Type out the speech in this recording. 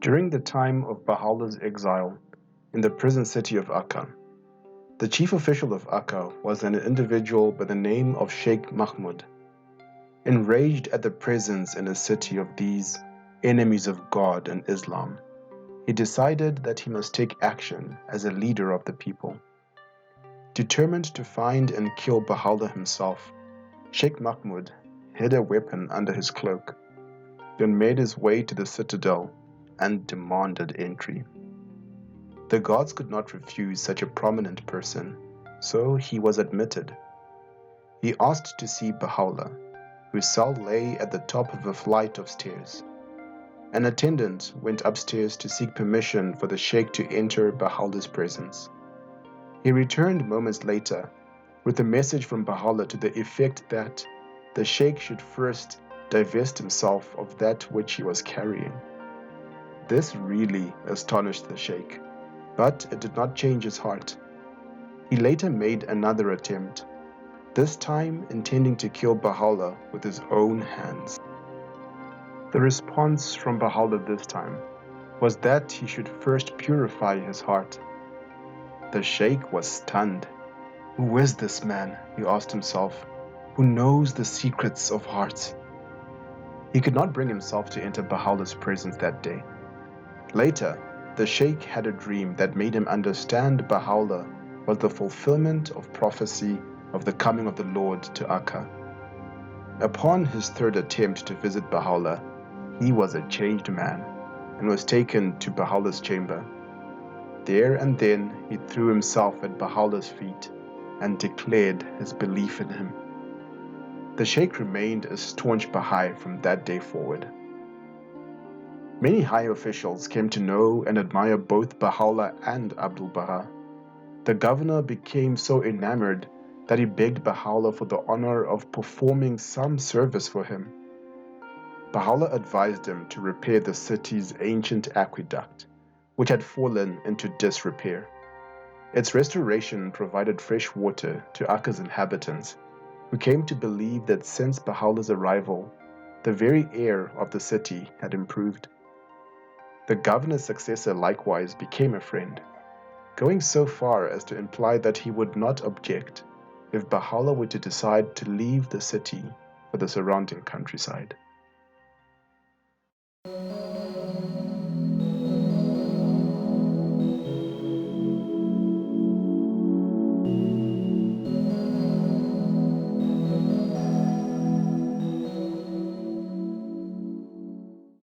During the time of Baha'u'llah's exile in the prison city of Akka, the chief official of Akka was an individual by the name of Sheikh Mahmud. Enraged at the presence in his city of these enemies of God and Islam, he decided that he must take action as a leader of the people. Determined to find and kill Baha'u'llah himself, Sheikh Mahmud hid a weapon under his cloak, then made his way to the citadel and demanded entry. The guards could not refuse such a prominent person, so he was admitted. He asked to see Baha'u'llah, whose cell lay at the top of a flight of stairs. An attendant went upstairs to seek permission for the sheikh to enter Baha'u'llah's presence. He returned moments later with a message from Baha'u'llah to the effect that the sheikh should first divest himself of that which he was carrying. This really astonished the sheikh, but it did not change his heart. He later made another attempt, this time intending to kill Baha'u'llah with his own hands. The response from Baha'u'llah this time was that he should first purify his heart. The sheikh was stunned. Who is this man, he asked himself, who knows the secrets of hearts? He could not bring himself to enter Baha'u'llah's presence that day. Later, the sheikh had a dream that made him understand Baha'u'llah was the fulfillment of prophecy of the coming of the Lord to Akka. Upon his third attempt to visit Baha'u'llah, he was a changed man and was taken to Baha'u'llah's chamber. There and then he threw himself at Baha'u'llah's feet and declared his belief in him. The sheikh remained a staunch Baha'i from that day forward. Many high officials came to know and admire both Baha'u'llah and Abdu'l-Baha. The governor became so enamored that he begged Baha'u'llah for the honor of performing some service for him. Baha'u'llah advised him to repair the city's ancient aqueduct, which had fallen into disrepair. Its restoration provided fresh water to Akka's inhabitants, who came to believe that since Baha'u'llah's arrival, the very air of the city had improved. The governor's successor likewise became a friend, going so far as to imply that he would not object if Baha'u'llah were to decide to leave the city for the surrounding countryside.